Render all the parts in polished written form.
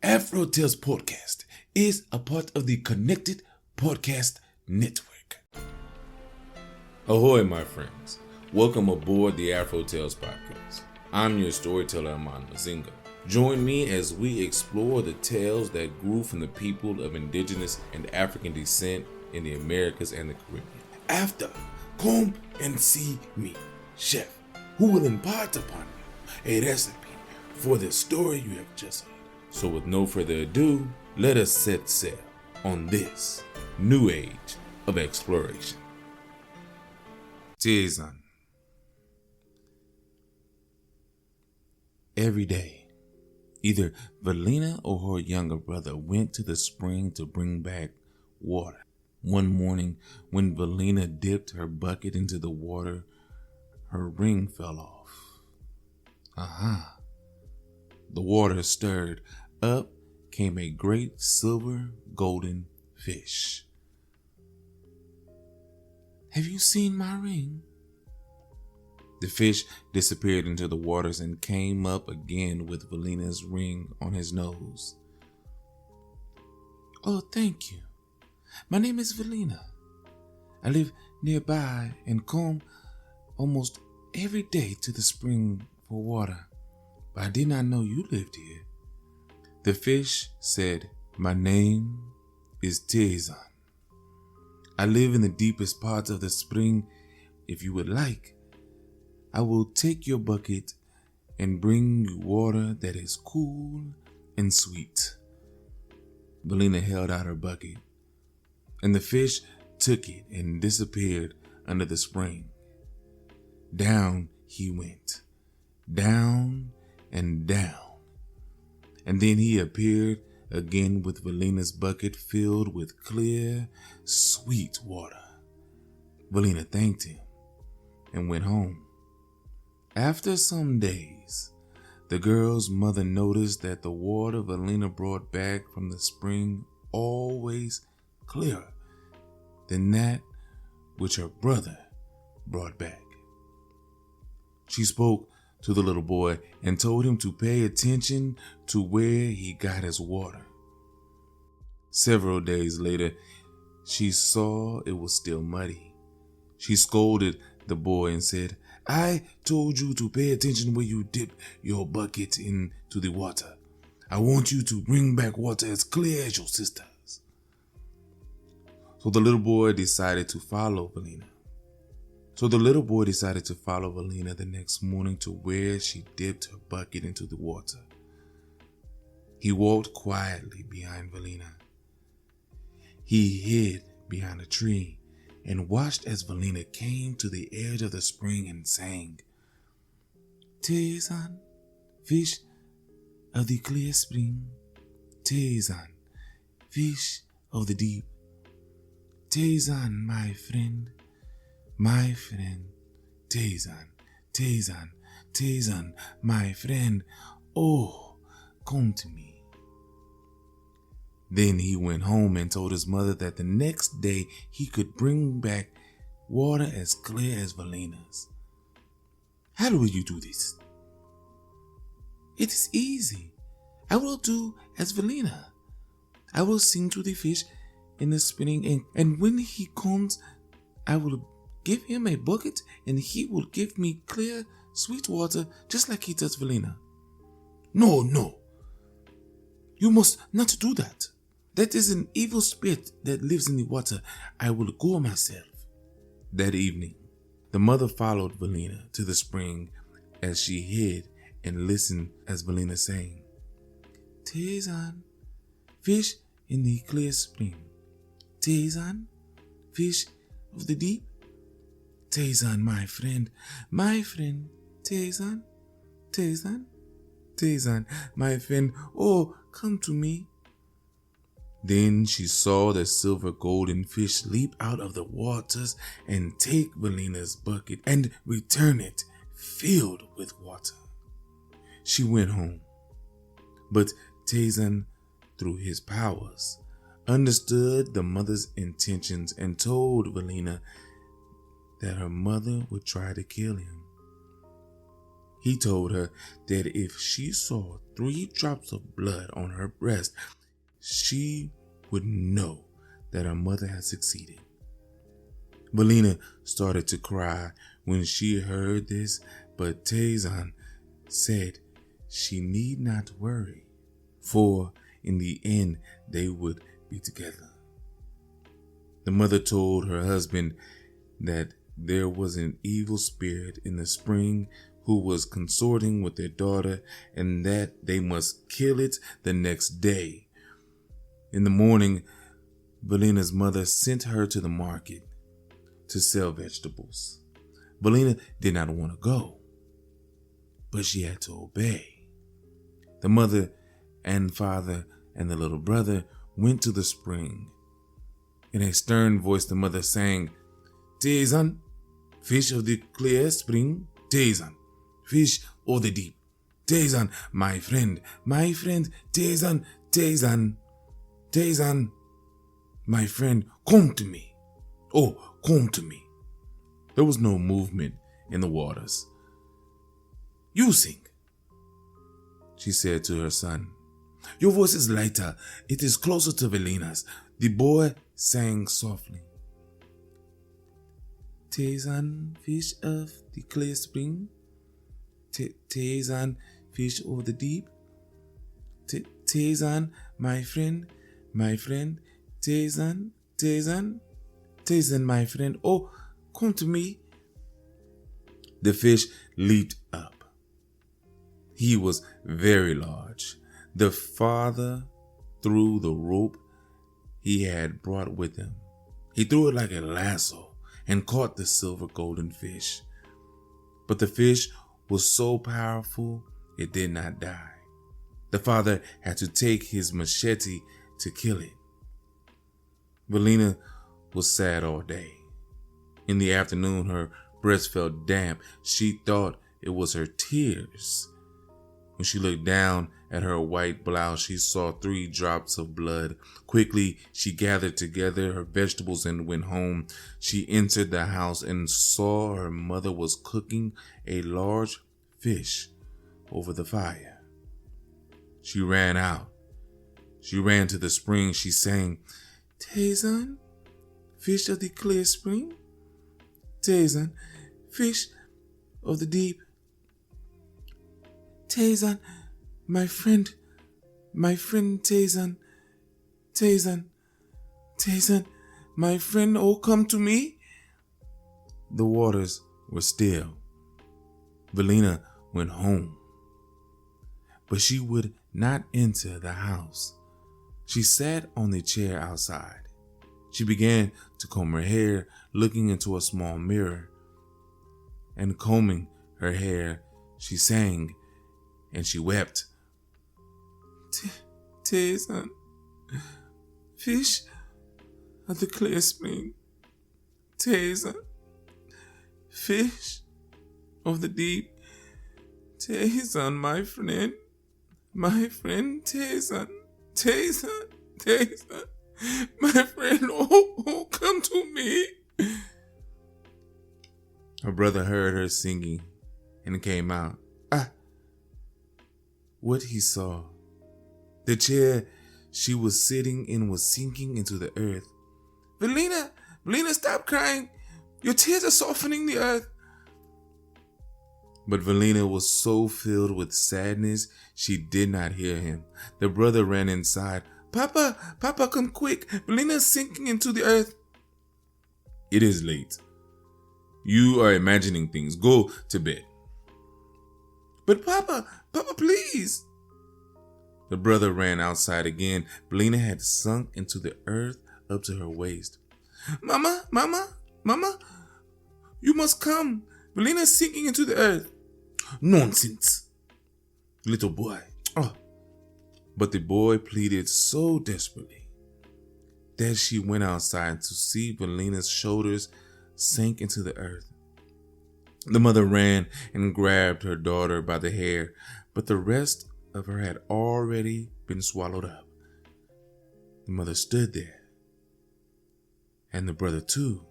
AfroTales Podcast is a part of the Connected Podcast Network. Ahoy, my friends. Welcome aboard the AfroTales Podcast. I'm your storyteller, Aman Mazinga. Join me as we explore the tales that grew from the people of indigenous and African descent in the Americas and the Caribbean. After, come and see me, chef, who will impart upon you a recipe for the story you have just heard. So with no further ado, let us set sail on this new age of exploration. Tayzanne. Every day, either Velina or her younger brother went to the spring to bring back water. One morning, when Velina dipped her bucket into the water, her ring fell off. The water stirred. Up came a great silver golden fish. "Have you seen my ring?" The fish disappeared into the waters and came up again with Velina's ring on his nose. "Oh, thank you. My name is Velina. I live nearby and come almost every day to the spring for water, but I did not know you lived here." The fish said, "My name is Tayzanne. I live in the deepest parts of the spring. If you would like, I will take your bucket and bring you water that is cool and sweet." Velina held out her bucket, and the fish took it and disappeared under the spring. Down he went, down and down. And then he appeared again with Velina's bucket filled with clear, sweet water. Velina thanked him and went home. After some days, the girl's mother noticed that the water Velina brought back from the spring always clearer than that which her brother brought back. She spoke to the little boy and told him to pay attention to where he got his water. Several days later, she saw it was still muddy. She scolded the boy and said, "I told you to pay attention where you dip your bucket into the water. I want you to bring back water as clear as your sister's." So the little boy decided to follow Velina. The next morning to where she dipped her bucket into the water. He walked quietly behind Velina. He hid behind a tree and watched as Velina came to the edge of the spring and sang, "Tayzanne, fish of the clear spring. Tayzanne, fish of the deep. Tayzanne, my friend, Tayzanne, Tayzanne, Tayzanne, my friend. Oh, come to me." Then he went home and told his mother that the next day he could bring back water as clear as Velina's. "How will you do this?" "It is easy. I will do as Velina. I will sing to the fish in the spring, and when he comes, I will give him a bucket and he will give me clear, sweet water just like he does Velina." No. You must not do that. That is an evil spirit that lives in the water. I will go myself." That evening, the mother followed Velina to the spring as she hid and listened as Velina sang, "Tayzanne, fish in the clear spring. Tayzanne, fish of the deep. Tayzanne, my friend, Tayzanne, Tayzanne, Tayzanne, my friend, oh, come to me." Then she saw the silver golden fish leap out of the waters and take Velina's bucket and return it filled with water. She went home, but Tayzanne, through his powers, understood the mother's intentions and told Velina that her mother would try to kill him. He told her that if she saw 3 drops of blood on her breast, she would know that her mother had succeeded. Velina started to cry when she heard this, but Tayzanne said she need not worry, for in the end they would be together. The mother told her husband that there was an evil spirit in the spring who was consorting with their daughter and that they must kill it the next day. In the morning, Velina's mother sent her to the market to sell vegetables. Velina did not want to go, but she had to obey. The mother and father and the little brother went to the spring. In a stern voice, the mother sang, "Tayzanne, fish of the clear spring, Tayzanne, fish of the deep, Tayzanne, my friend, Tayzanne, Tayzanne, Tayzanne, my friend, come to me. Oh, come to me." There was no movement in the waters. "You sing," she said to her son. "Your voice is lighter. It is closer to Velina's." The boy sang softly. "Tayzanne, fish of the clear spring, Tayzanne, fish of the deep, Tayzanne, my friend, Tayzanne, Tayzanne, Tayzanne, my friend, oh, come to me." The fish leaped up. He was very large. The father threw the rope he had brought with him. He threw it like a lasso and caught the silver golden fish. But the fish was so powerful it did not die. The father had to take his machete to kill it. Velina was sad all day. In the afternoon, her breast felt damp. She thought it was her tears. When she looked down at her white blouse, she saw 3 drops of blood. Quickly, she gathered together her vegetables and went home. She entered the house and saw her mother was cooking a large fish over the fire. She ran out. She ran to the spring. She sang, "Tayzanne, fish of the clear spring, Tayzanne, fish of the deep, Tayzanne, my friend, Tayzanne, Tayzanne, Tayzanne, my friend, oh, come to me." The waters were still. Velina went home, but she would not enter the house. She sat on the chair outside. She began to comb her hair, looking into a small mirror. And combing her hair, she sang and she wept. "Tayzanne, fish of the clear spring, Tayzanne, fish of the deep, Tayzanne, my friend, Tayzanne, Tayzanne, Tayzanne, my friend, oh, come to me." Her brother heard her singing and came out. What he saw. The chair she was sitting in was sinking into the earth. Velina, stop crying. Your tears are softening the earth." But Velina was so filled with sadness, she did not hear him. The brother ran inside. Papa, come quick. Velina is sinking into the earth." "It is late. You are imagining things. Go to bed." "But Papa, please." The brother ran outside again. Velina had sunk into the earth up to her waist. Mama, you must come. Velina is sinking into the earth." "Nonsense, little boy." But the boy pleaded so desperately that she went outside to see Velina's shoulders sink into the earth. The mother ran and grabbed her daughter by the hair, but the rest of her had already been swallowed up. The mother stood there, and the brother too,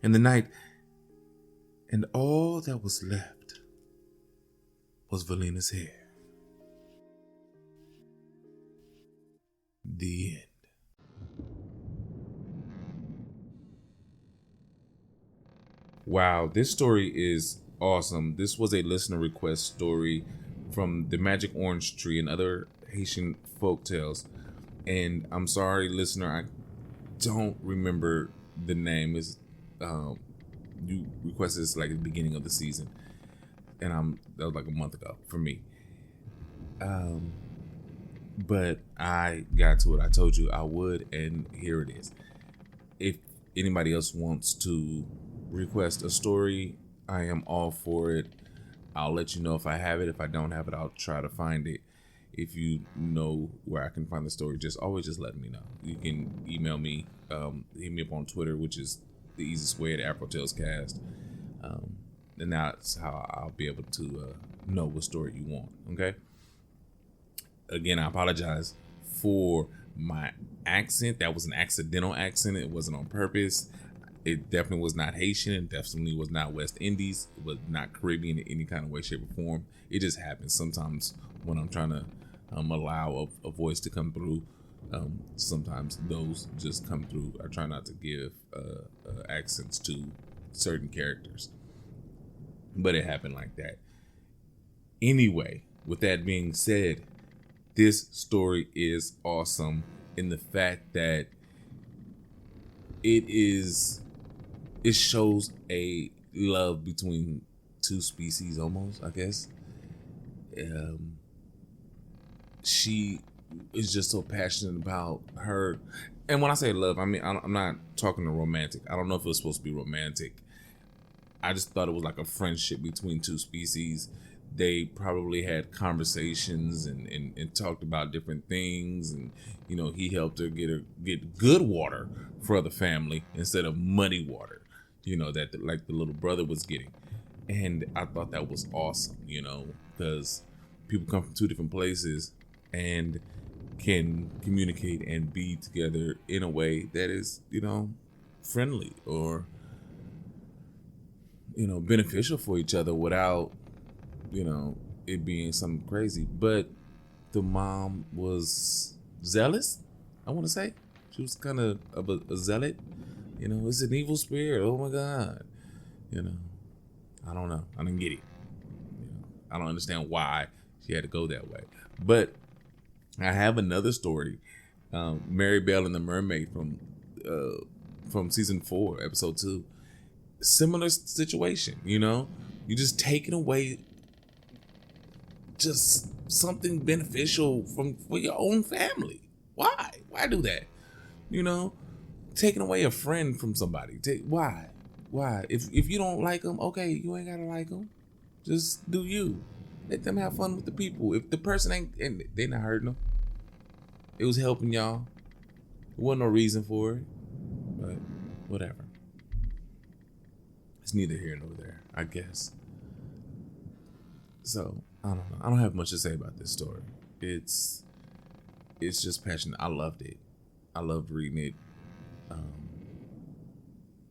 and the night, and all that was left was Velina's hair. The end. Wow, this story is awesome. This was a listener request story from the Magic Orange Tree and other Haitian folk tales. And I'm sorry, listener, I don't remember the name. Is you requested this like at the beginning of the season, and that was like a month ago for me. But I got to it. I told you I would, and here it is. If anybody else wants to request a story, I am all for it. I'll let you know if I have it. If I don't have it, I'll try to find it. If you know where I can find the story, just let me know. You can email me, hit me up on Twitter, which is the easiest way, at AfroTalesCast. And that's how I'll be able to know what story you want. Okay. Again, I apologize for my accent. That was an accidental accent. It wasn't on purpose. It definitely was not Haitian. It definitely was not West Indies. It was not Caribbean in any kind of way, shape, or form. It just happens sometimes when I'm trying to allow a voice to come through. Sometimes those just come through. I try not to give accents to certain characters, but it happened like that. Anyway, with that being said, this story is awesome in the fact that it shows a love between two species, almost, I guess. She is just so passionate about her. And when I say love, I mean, I'm not talking to romantic. I don't know if it was supposed to be romantic. I just thought it was like a friendship between two species. They probably had conversations and talked about different things. And, you know, he helped her get good water for the family instead of muddy water, you know, that like the little brother was getting. And I thought that was awesome, you know, because people come from two different places and can communicate and be together in a way that is, you know, friendly or, you know, beneficial for each other without, you know, it being something crazy. But the mom was zealous, I want to say. She was kind of a zealot. You know, it's an evil spirit. Oh my God. You know, I don't know. I didn't get it. You know, I don't understand why she had to go that way. But I have another story, Mary Bell and the Mermaid from season 4, episode 2. Similar situation, you know, you just taking away just something beneficial for your own family. Why do that? You know, taking away a friend from somebody. Why? If you don't like them, okay, you ain't gotta like them. Just do you. Let them have fun with the people. If the person ain't, and they not hurting them, it was helping y'all. There wasn't no reason for it, but whatever. It's neither here nor there, I guess. So I don't know. I don't have much to say about this story. It's just passionate. I loved it. I loved reading it.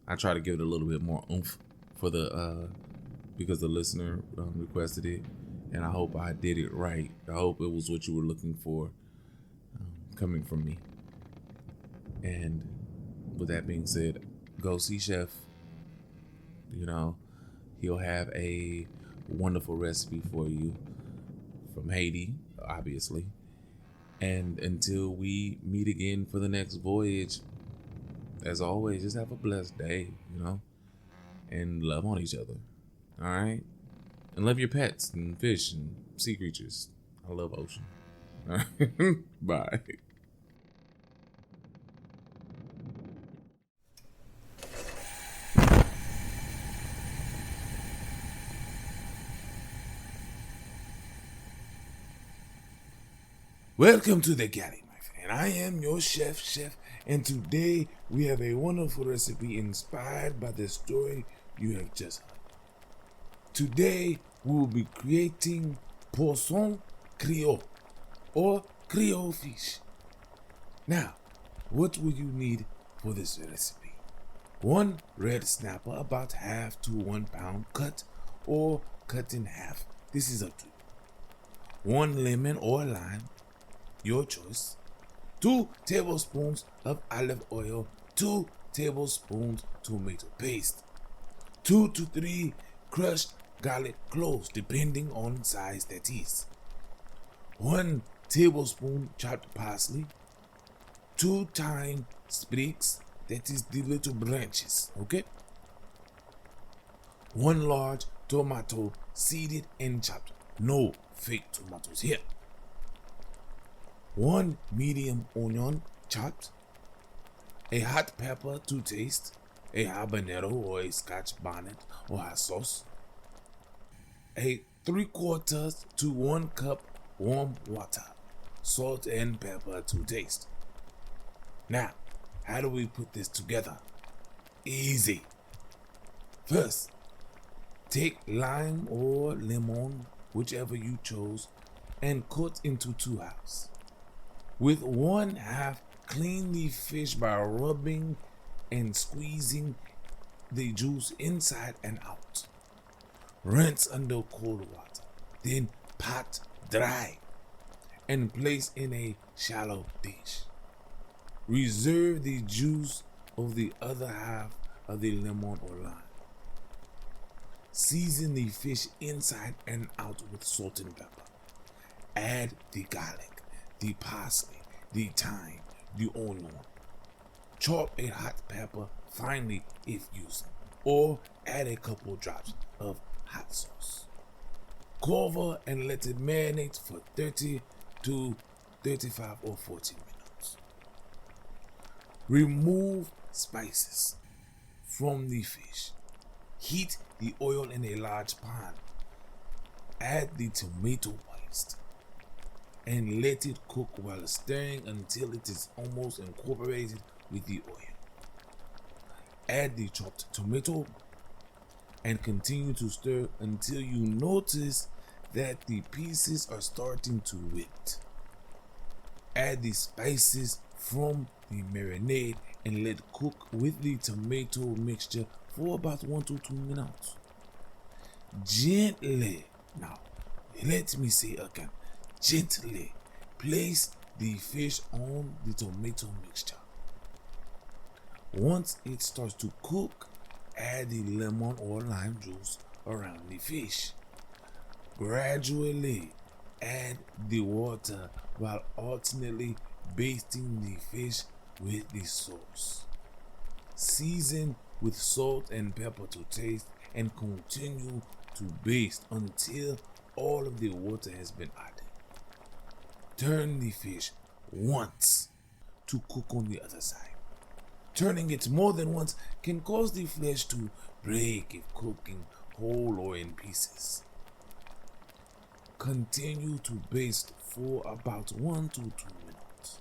I try to give it a little bit more oomph for because the listener requested it, and I hope I did it right. I hope it was what you were looking for, coming from me. And with that being said, go see Chef. You know, he'll have a wonderful recipe for you from Haiti, obviously. And until we meet again for the next voyage, as always, just have a blessed day, you know, and love on each other. All right? And love your pets and fish and sea creatures. I love ocean. All right? Bye. Welcome to the Galley, my friend. I am your chef, and today we have a wonderful recipe inspired by the story you have just heard. Today we will be creating Poisson Creole, or Creole fish. Now, what will you need for this recipe? 1 red snapper, about half to 1 pound, cut or cut in half. This is up to you. 1 lemon or lime, your choice, 2 tablespoons of olive oil, 2 tablespoons tomato paste, 2 to 3 crushed garlic cloves depending on size that is, 1 tablespoon chopped parsley, 2 thyme sprigs, that is the little branches, okay? 1 large tomato seeded and chopped, no fake tomatoes here. 1 medium onion chopped, a hot pepper to taste, a habanero or a scotch bonnet or hot sauce, a 3/4 to 1 cup warm water, salt and pepper to taste. Now, how do we put this together? Easy. First, take lime or lemon, whichever you chose, and cut into 2 halves. With 1/2, clean the fish by rubbing and squeezing the juice inside and out. Rinse under cold water, then pot dry and place in a shallow dish. Reserve the juice of the other half of the lemon or lime. Season the fish inside and out with salt and pepper. Add the garlic, the parsley, the thyme, the onion. Chop a hot pepper finely if using, or add a couple drops of hot sauce. Cover and let it marinate for 30 to 35 or 40 minutes. Remove spices from the fish. Heat the oil in a large pan. Add the tomato paste and let it cook while stirring until it is almost incorporated with the oil. Add the chopped tomato and continue to stir until you notice that the pieces are starting to wilt. Add the spices from the marinade and let cook with the tomato mixture for about 1 to 2 minutes. Gently, now let me say again, gently place the fish on the tomato mixture. Once it starts to cook, add the lemon or lime juice around the fish. Gradually add the water while alternately basting the fish with the sauce. Season with salt and pepper to taste and continue to baste until all of the water has been added. Turn the fish once to cook on the other side. Turning it more than once can cause the flesh to break if cooking whole or in pieces. Continue to baste for about 1 to 2 minutes.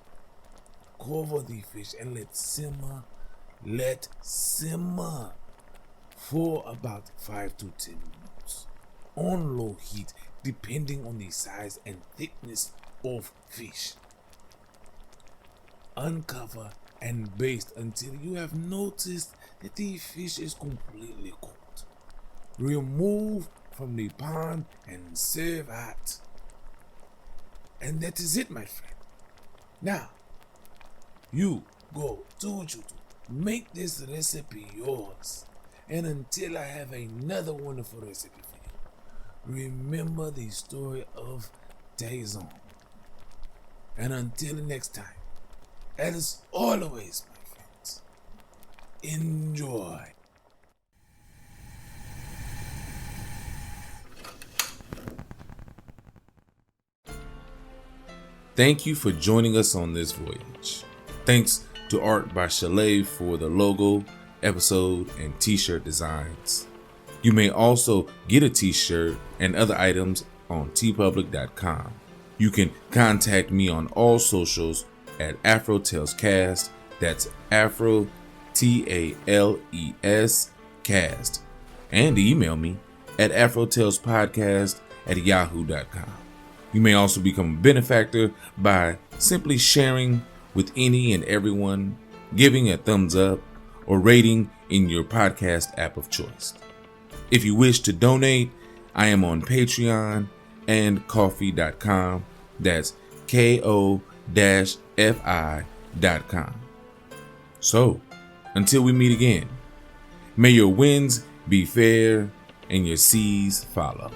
Cover the fish and let simmer for about 5 to 10 minutes on low heat depending on the size and thickness of fish. Uncover and baste until you have noticed that the fish is completely cooked. Remove from the pan and serve hot. And that is it, my friend. Now, you go do what you do. Make this recipe yours. And until I have another wonderful recipe for you, remember the story of Tayzanne. And until next time, as always, my friends, enjoy. Thank you for joining us on this voyage. Thanks to Art by Chalet for the logo, episode, and t-shirt designs. You may also get a t-shirt and other items on tpublic.com. You can contact me on all socials at AfroTalesCast. That's Afro TALES cast. And email me at AfroTalesPodcast@yahoo.com. You may also become a benefactor by simply sharing with any and everyone, giving a thumbs up, or rating in your podcast app of choice. If you wish to donate, I am on Patreon and coffee.com. That's ko-fi.com. So, until we meet again, may your winds be fair and your seas follow.